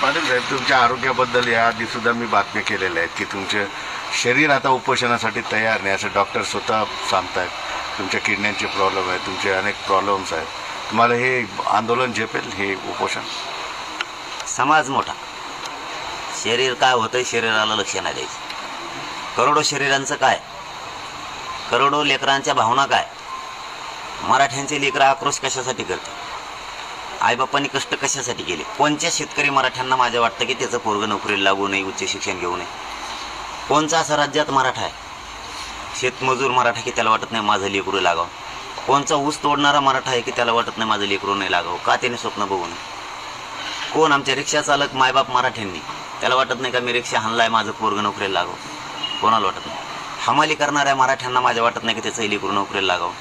पाटील साहेब, तुमच्या आरोग्याबद्दल याआधी सुद्धा मी बातम्या केलेल्या आहेत की तुमचे शरीर आता उपोषणासाठी तयार नाही, असं डॉक्टर स्वतः सांगतायत. तुमच्या किडण्यांचे प्रॉब्लेम आहेत, तुमचे अनेक प्रॉब्लेम्स आहेत. तुम्हाला हे आंदोलन झेपेल, हे उपोषण? समाज मोठा, शरीर काय होतंय शरीराला लक्ष नाही द्यायचं. करोडो शरीरांचं काय, करोडो लेकरांच्या भावना काय. मराठ्यांचे लेकरं आक्रोश कशासाठी करते, आईबापांनी कष्ट कशासाठी केले. कोणत्या शेतकरी मराठ्यांना माझ्या वाटतं की त्याचं पोरगं नोकरीला लागू नये, उच्च शिक्षण घेऊ नये. कोणचा असं राज्यात मराठा आहे शेतमजूर मराठा की त्याला वाटत नाही माझं लेकरू लागावं. कोणचा ऊस तोडणारा मराठा आहे की त्याला वाटत नाही माझं लेकरू नाही लागावं. का त्याने स्वप्न बघू नये. कोण आमच्या रिक्षा चालक मायबाप मराठ्यांनी त्याला वाटत नाही का मी रिक्षा हाणलाय माझं पोरगं नोकरीला लागावं. कोणाला वाटत नाही. हमाली करणाऱ्या मराठ्यांना माझ्या वाटत नाही की त्याचं लेकरू नोकरीला लागावं.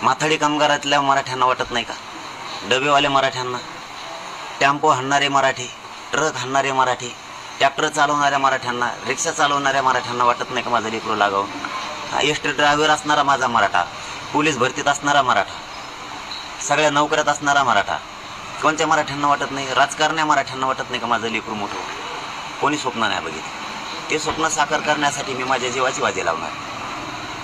माथाडी कामगारातल्या मराठ्यांना वाटत नाही का, डबेवाले मराठ्यांना, टेम्पो हाणणारे मराठी, ट्रक हाणणारे मराठी, ट्रॅक्टर चालवणाऱ्या मराठ्यांना, रिक्षा चालवणाऱ्या मराठ्यांना वाटत नाही का माझं लेकरू लागावं. एस टी ड्रायव्हर असणारा माझा मराठा, पोलीस भरतीत असणारा मराठा, सगळ्या नोकऱ्यात असणारा मराठा, कोणत्या मराठ्यांना वाटत नाही. राजकारण्या मराठ्यांना वाटत नाही का माझं लेकरू मोठं. कोणी स्वप्न नाही बघितलं. ते स्वप्न साकार करण्यासाठी मी माझ्या जीवाची बाजी लावणार.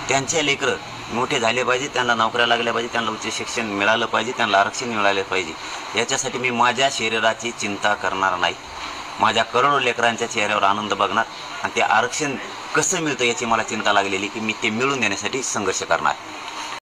त्यांचे लेकरं मोठे झाले पाहिजे, त्यांना नोकऱ्या लागल्या पाहिजे, त्यांना उच्च शिक्षण मिळालं पाहिजे, त्यांना आरक्षण मिळाले पाहिजे. याच्यासाठी मी माझ्या शरीराची चिंता करणार नाही. माझ्या करोडो लेकरांच्या चेहऱ्यावर आनंद बघणार आणि ते आरक्षण कसं मिळतं याची मला चिंता लागलेली की मी ते मिळवून देण्यासाठी संघर्ष करणार.